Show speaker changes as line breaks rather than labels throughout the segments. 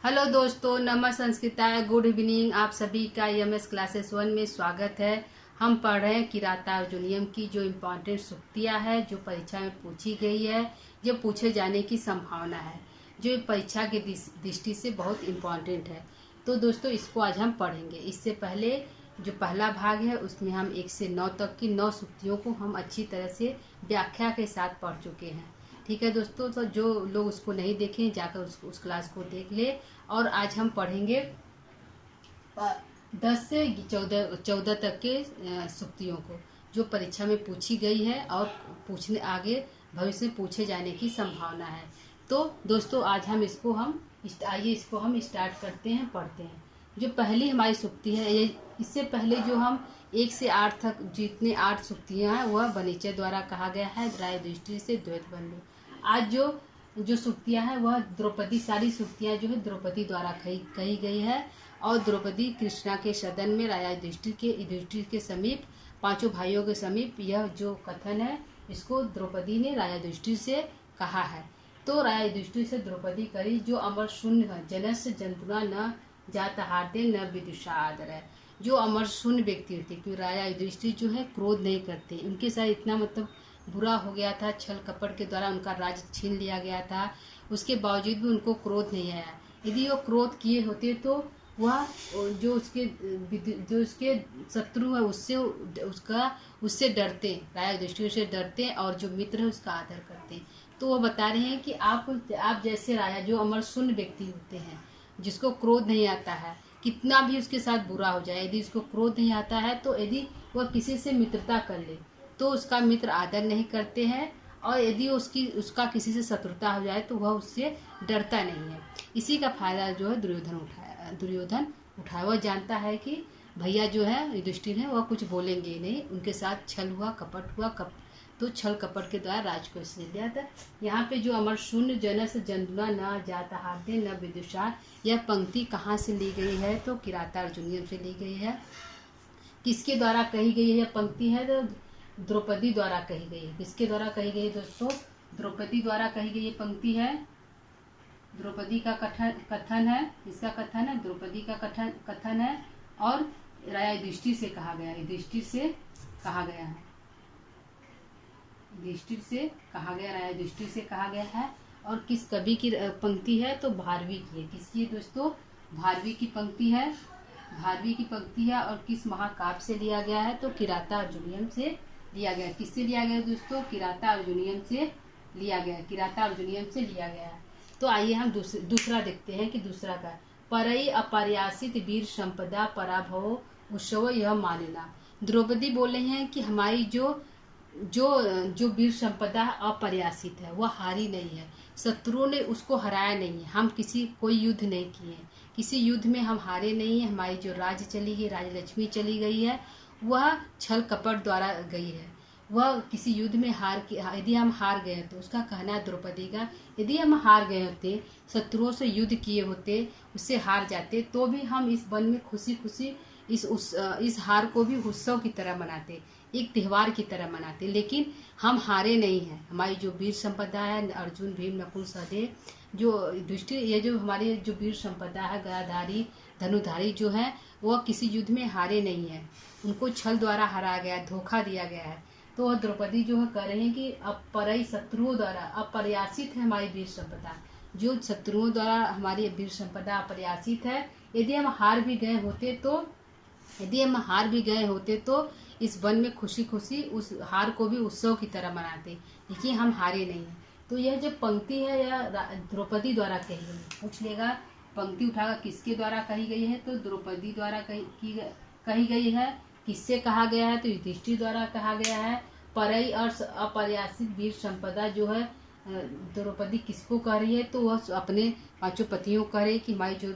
Hello दोस्तों, नमः संस्कृताय, गुड इवनिंग। आप सभी का एमएस क्लासेस 1 में स्वागत है। हम पढ़ रहे हैं किराता अर्जुनियम की जो इम्पोर्टेंट सूक्तियाँ है, जो परीक्षा में पूछी गई है, जो पूछे जाने की संभावना है, जो परीक्षा की दृष्टि से बहुत इम्पोर्टेंट है। तो दोस्तों, इसको आज हम पढ़ेंगे। इससे पहले जो पहला भाग है उसमें हम 1 से 9 तक की 9 सूक्तियों को हम अच्छी तरह से व्याख्या के साथ पढ़ चुके हैं। ठीक है दोस्तों, तो जो लोग उसको नहीं देखें जाकर उस क्लास को देख ले। और आज हम पढ़ेंगे 10 से 14 तक के सूक्तियों को, जो परीक्षा में पूछी गई है और पूछने आगे भविष्य में पूछे जाने की संभावना है। तो दोस्तों, आज हम आइए इसको हम स्टार्ट करते हैं, पढ़ते हैं। जो पहली हमारी सूक्ति है, ये इससे पहले जो हम 1 से 8 तक जितने 8 सूक्तियाँ हैं वह बनीचे द्वारा कहा गया है, राय दृष्टि से द्वैत बंधु। आज जो सूक्तियाँ हैं वह द्रौपदी, सारी सूक्तियाँ जो है द्रौपदी द्वारा कही गई है। और द्रौपदी कृष्णा के सदन में राजा युधिष्ठिर के समीप, पांचों भाइयों के समीप यह जो कथन है, इसको द्रौपदी ने राजा युधिष्ठिर से कहा है। तो राजा युधिष्ठिर से द्रौपदी करी, जो अमर शून्य जनस्य जंतुना न जात हारते न विदुषा आदर है। जो अमर शून्य व्यक्ति होते, क्योंकि राजा युधिष्ठिर जो है क्रोध नहीं करते। उनके साथ इतना बुरा हो गया था, छल कपट के द्वारा उनका राज्य छीन लिया गया था, उसके बावजूद भी उनको क्रोध नहीं आया। यदि वो क्रोध किए होते तो वह जो उसके शत्रु है उससे डरते, राजा युधिष्ठिर से डरते, और जो मित्र है उसका आदर करते। तो वो बता रहे हैं कि आप जैसे राजा, जो अमर शून्य व्यक्ति होते हैं, जिसको क्रोध नहीं आता है, कितना भी उसके साथ बुरा हो जाए, यदि उसको क्रोध नहीं आता है तो यदि वह किसी से मित्रता कर ले तो उसका मित्र आदर नहीं करते हैं, और यदि उसका किसी से शत्रुता हो जाए तो वह उससे डरता नहीं है। इसी का फायदा जो है दुर्योधन उठाया। वह जानता है कि भैया जो है युधिष्ठिर है वह कुछ बोलेंगे नहीं, उनके साथ छल हुआ, कपट हुआ, तो छल कपट के द्वारा राज को ले लिया था। यहाँ पे जो अमर शून्य जनस जंतुना न जाता हाथे न विदुषा, यह पंक्ति कहाँ से ली गई है? तो किराता अर्जुनियम से ली गई है। किसके द्वारा कही गई है? यह पंक्ति है तो द्रौपदी द्वारा कही गई है। किसके द्वारा कही गई है दोस्तों? द्रौपदी द्वारा कही गई ये पंक्ति है। द्रौपदी का कथन है, इसका कथन है, द्रौपदी का कथन है, और राजा युधिष्ठिर से कहा गया, युधिष्ठिर से कहा गया है, युधिष्ठिर से कहा गया, राजा युधिष्ठिर से कहा गया है। और किस कवि की पंक्ति है? तो भारवी की है। किसकी है दोस्तों? भारवी की पंक्ति है, भारवी की पंक्ति है। और किस महाकाव्य से लिया गया है? तो किराता अर्जुनियम से लिया गया। किससे लिया गया दोस्तों? किराता अर्जुनियम से लिया गया, किराता अर्जुनियम से लिया गया है। तो आइए हम दूसरा देखते हैं कि दूसरा का, परई अपर्यासित वीर संपदा पराभव उत्सव यह मानेना। द्रौपदी बोल रहे हैं कि हमारी जो वीर संपदा अपर्यासित है, वह हारी नहीं है, शत्रुओं ने उसको हराया नहीं है, हम कोई युद्ध नहीं किए, किसी युद्ध में हम हारे नहीं है। हमारी जो राज्य चली गई, राजलक्ष्मी चली गई है, वह छल कपट द्वारा गई है। वह किसी युद्ध में यदि हम हार गए तो उसका कहना है द्रौपदी का, यदि हम हार गए होते, शत्रुओं से युद्ध किए होते, उससे हार जाते, तो भी हम इस वन में खुशी खुशी इस हार को भी उत्सव की तरह मनाते, एक त्यौहार की तरह मनाते। लेकिन हम हारे नहीं हैं। हमारी जो वीर संपदा है, अर्जुन, भीम, नकुल, सहदेव, जो युधिष्ठिर, ये जो हमारी जो वीर संपदा है, गदाधारी, धनुधारी जो है, वह किसी युद्ध में हारे नहीं है। उनको छल द्वारा हराया गया, धोखा दिया गया है। तो वह द्रौपदी जो है कह रहे हैं कि अपरई शत्रुओं द्वारा अपर्यासित है हमारी वीर संपदा, जो शत्रुओं द्वारा हमारी वीर संपदा अपर्यासित है। यदि हम हार भी गए होते तो इस वन में खुशी खुशी उस हार को भी उत्सव की तरह मनाते, लेकिन हम हारे नहीं हैं। तो यह जो पंक्ति है यह द्रौपदी द्वारा कही गई है। पूछ लेगा पंक्ति उठाकर किसके द्वारा कही गई है? तो द्रौपदी द्वारा कही गई है। किससे कहा गया है? तो युधिष्ठिर द्वारा कहा गया है। परई और अपर्यासित वीर संपदा जो है, द्रौपदी किसको कह रही है? तो वह अपने पांचों पतियों कह रही कि हमारी जो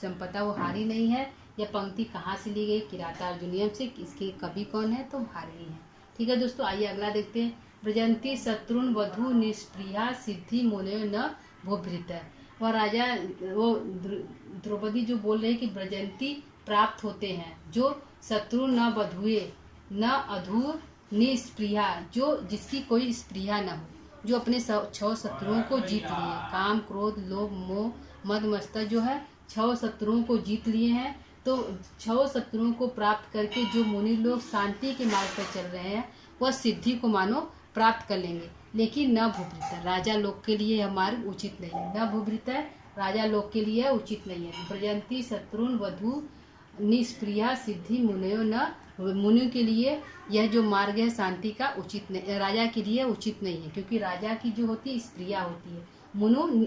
संपदा वो हारी नहीं है। यह पंक्ति कहाँ से ली गई? किराता अर्जुनियम से। इसके कवि कौन है? तो भारवी है। ठीक है दोस्तों, आइए अगला देखते हैं। ब्रजंती शत्रुन वधु निष्प्रिया सिद्धि मोने न भोभृत। वह द्रौपदी जो बोल रहे हैं कि ब्रजंती प्राप्त होते हैं, जो शत्रु न बधुए न अधूर निष्प्रिया, जो जिसकी कोई स्प्रिया न हो, जो अपने 6 शत्रुओं को जीत लिए। काम, क्रोध, लोभ, मोह, मद, मत्सर जो है 6 शत्रुओं को जीत लिए हैं। तो 6 शत्रुओं को प्राप्त करके जो मुनि लोग शांति के मार्ग पर चल रहे हैं वह सिद्धि को मानो प्राप्त कर लेंगे। लेकिन न भूभृत, राजा लोग के लिए यह मार्ग उचित नहीं है। न भूभृत, राजा लोग के लिए उचित नहीं है। ब्रजंती शत्रुन वधु निष्प्रिया सिद्धि मुनयो न, मुनियों के लिए यह जो मार्ग है शांति का उचित नहीं, राजा के लिए उचित नहीं है, क्योंकि राजा की जो होती है स्प्रिया होती है।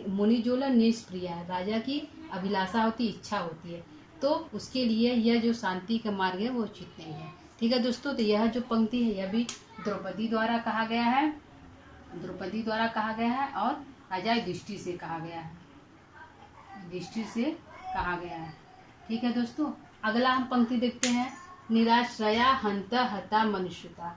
मुनि जो निष्प्रिया है, राजा की अभिलाषा होती, इच्छा होती है, तो उसके लिए यह जो शांति का मार्ग है वो उचित नहीं है। ठीक है दोस्तों, तो यह जो पंक्ति है यह भी द्रौपदी द्वारा कहा गया है, द्रौपदी द्वारा कहा गया है और राजा युधिष्ठिर से कहा गया है, युधिष्ठिर से कहा गया है। ठीक है दोस्तों, अगला हम पंक्ति देखते हैं। निराश्रया हंत हता मनुष्यता।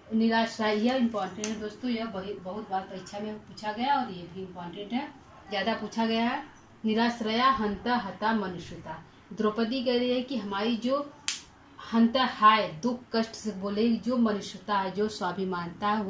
निराश्रय, यह इम्पोर्टेंट है दोस्तों, यह बहुत बार परीक्षा में पूछा गया और ये भी इम्पोर्टेंट है, ज़्यादा पूछा गया है। निराश्रया हंत हता मनुष्यता। द्रौपदी कह रही है कि हमारी जो हंत है, दुख कष्ट से बोले, जो मनुष्यता है, जो स्वाभिमानता है,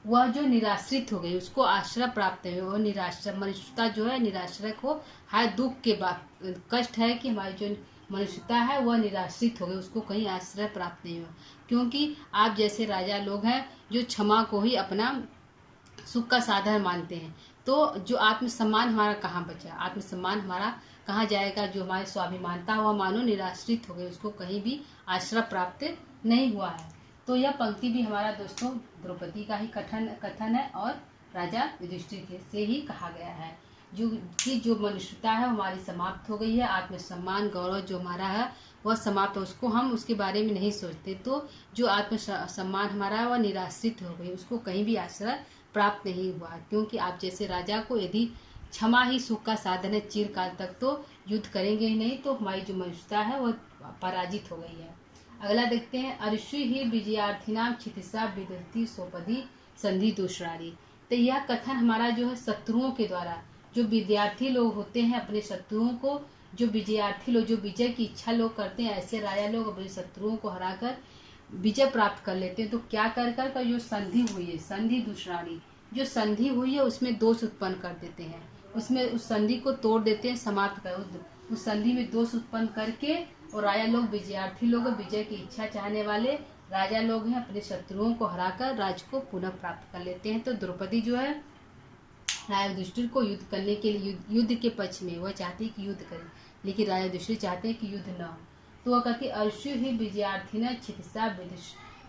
वह जो निराश्रित हो गई, उसको आश्रय प्राप्त है। वह निराश्रय मनुष्यता जो है निराश्रय को है, दुख के बाद कष्ट है कि हमारी जो मनुष्यता है वह निराश्रित हो गई, उसको कहीं आश्रय प्राप्त नहीं हुआ। क्योंकि आप जैसे राजा लोग हैं जो क्षमा को ही अपना सुख का साधन मानते हैं, तो जो आत्मसम्मान हमारा कहाँ बचा, आत्मसम्मान हमारा कहाँ जाएगा। जो हमारी स्वाभिमानता हुआ मानो निराश्रित हो गई, उसको कहीं भी आश्रय प्राप्त नहीं हुआ है। तो यह पंक्ति भी हमारा दोस्तों द्रौपदी का ही कथन है और राजा युधिष्ठिर से ही कहा गया है। जो मनुष्यता है हमारी समाप्त हो गई है, आत्मसम्मान गौरव जो हमारा है वह समाप्त है, उसको हम उसके बारे में नहीं सोचते। तो जो आत्मसम्मान हमारा है वह निराश्रित हो गई, उसको कहीं भी आश्रय प्राप्त नहीं हुआ। क्योंकि आप जैसे राजा को यदि क्षमा ही सुख का साधन है चिरकाल तक, तो युद्ध करेंगे ही नहीं, तो हमारी जो मनुष्यता है वह पराजित हो गई है। अगला देखते हैं। अर्षि ही विजयार्थिनाम क्षितिसा विदति सोपदी संधि दुष्रारी। तो यह कथन हमारा जो है शत्रुओं के द्वारा, जो विद्यार्थी लोग होते हैं अपने शत्रुओं को, जो विजयार्थी लोग, जो विजय की इच्छा लोग करते हैं, ऐसे राजा लोग अपने शत्रुओं को हराकर विजय प्राप्त कर लेते हैं। तो क्या कर जो संधि हुई है, संधि दुष्रारी, जो संधि हुई है उसमें दोष उत्पन्न कर देते हैं, उसमें उस संधि को तोड़ देते हैं, समाप्त कर उस संधि में दोष उत्पन्न करके, और राजा लोग विजयार्थी लोग, विजय की इच्छा चाहने वाले राजा लोग हैं, अपने शत्रुओं को हराकर राज्य को पुनः प्राप्त कर लेते हैं। तो द्रौपदी जो है राजा युधिष्ठिर को युद्ध करने के लिए, युद्ध के पक्ष में वह चाहती है कि युद्ध करें, लेकिन राजा युधिष्ठिर चाहते हैं कि युद्ध न हो। तो वह कहती अर्षु ही विजयार्थिना क्षितिसा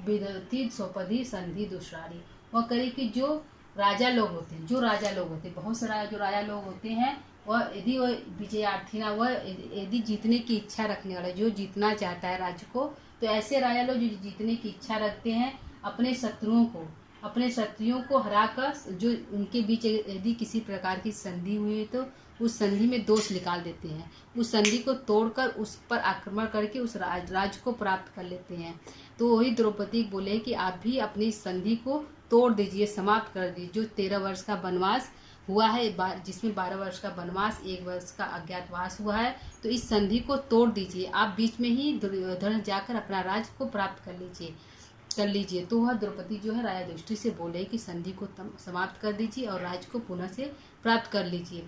विदति सोपदी संधि दुष्रारी। वह करे कि जो राजा लोग होते हैं, बहुत सारा जो राजा लोग होते हैं, वह यदि वह विजयार्थिना, वह यदि जीतने की इच्छा रखने वाला, जो जीतना चाहता है राज्य को, तो ऐसे राजा लोग जो जीतने की इच्छा रखते हैं, अपने शत्रुओं को हराकर, जो उनके बीच यदि किसी प्रकार की संधि हुई है तो उस संधि में दोष निकाल देते हैं, उस संधि को तोड़कर उस पर आक्रमण करके उस राज्य को प्राप्त कर लेते हैं। तो वही द्रौपदी बोले कि आप भी अपनी संधि को तोड़ दीजिए, समाप्त कर दीजिए। जो 13 वर्ष का वनवास हुआ है, जिसमें 12 वर्ष का वनवास, 1 वर्ष का अज्ञातवास हुआ है, तो इस संधि को तोड़ दीजिए, आप बीच में ही दुर्योधन जाकर अपना राज्य को प्राप्त कर लीजिए। तो वह द्रौपदी जो है राजा युधिष्ठिर से बोले कि संधि को समाप्त कर दीजिए और राज्य को पुनः से प्राप्त कर लीजिए।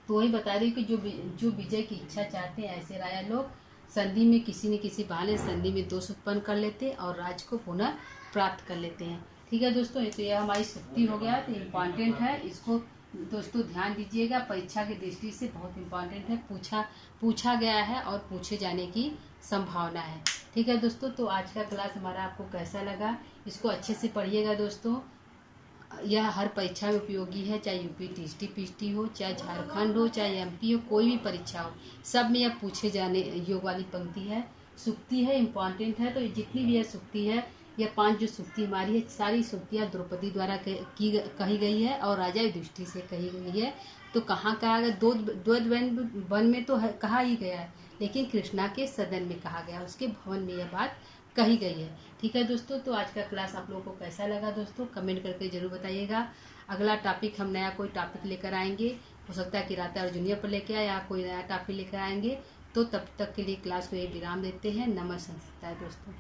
तो वही बता रही कि जो विजय की इच्छा चाहते हैं, ऐसे राजा लोग संधि में किसी न किसी बहाने संधि में दोष उत्पन्न कर लेते हैं और राज्य को पुनः प्राप्त कर लेते हैं। ठीक है दोस्तों, तो यह हमारी सुक्ति हो गया, तो इम्पॉर्टेंट है, इसको दोस्तों ध्यान दीजिएगा, परीक्षा की दृष्टि से बहुत इम्पॉर्टेंट है, पूछा गया है और पूछे जाने की संभावना है। ठीक है दोस्तों, तो आज का क्लास हमारा आपको कैसा लगा, इसको अच्छे से पढ़िएगा दोस्तों। यह हर परीक्षा में उपयोगी है, चाहे यूपी टीएसटी पीएसटी हो, चाहे झारखंड हो, चाहे एमपी हो, कोई भी परीक्षा हो, सब में यह पूछे जाने योग वाली पंक्ति है, सुक्ति है, इम्पॉर्टेंट है। तो जितनी भी यह सुक्ति है, यह 5 जो सुक्ति हमारी है, सारी सुक्तियाँ द्रौपदी द्वारा कही गई है और राजा युधिष्ठिर से कही गई है। तो कहाँ कहा गया, द्वैत वन में तो कहा ही गया है, लेकिन कृष्णा के सदन में कहा गया, उसके भवन में यह बात कही गई है। ठीक है दोस्तों, तो आज का क्लास आप लोगों को कैसा लगा दोस्तों, कमेंट करके जरूर बताइएगा। अगला टॉपिक हम नया कोई टॉपिक लेकर आएंगे, हो सकता है कि राता अर्जुनिया पर लेकर आए या कोई नया टॉपिक लेकर आएंगे। तो तब तक के लिए क्लास को ये विराम देते हैं। नमस्कार दोस्तों।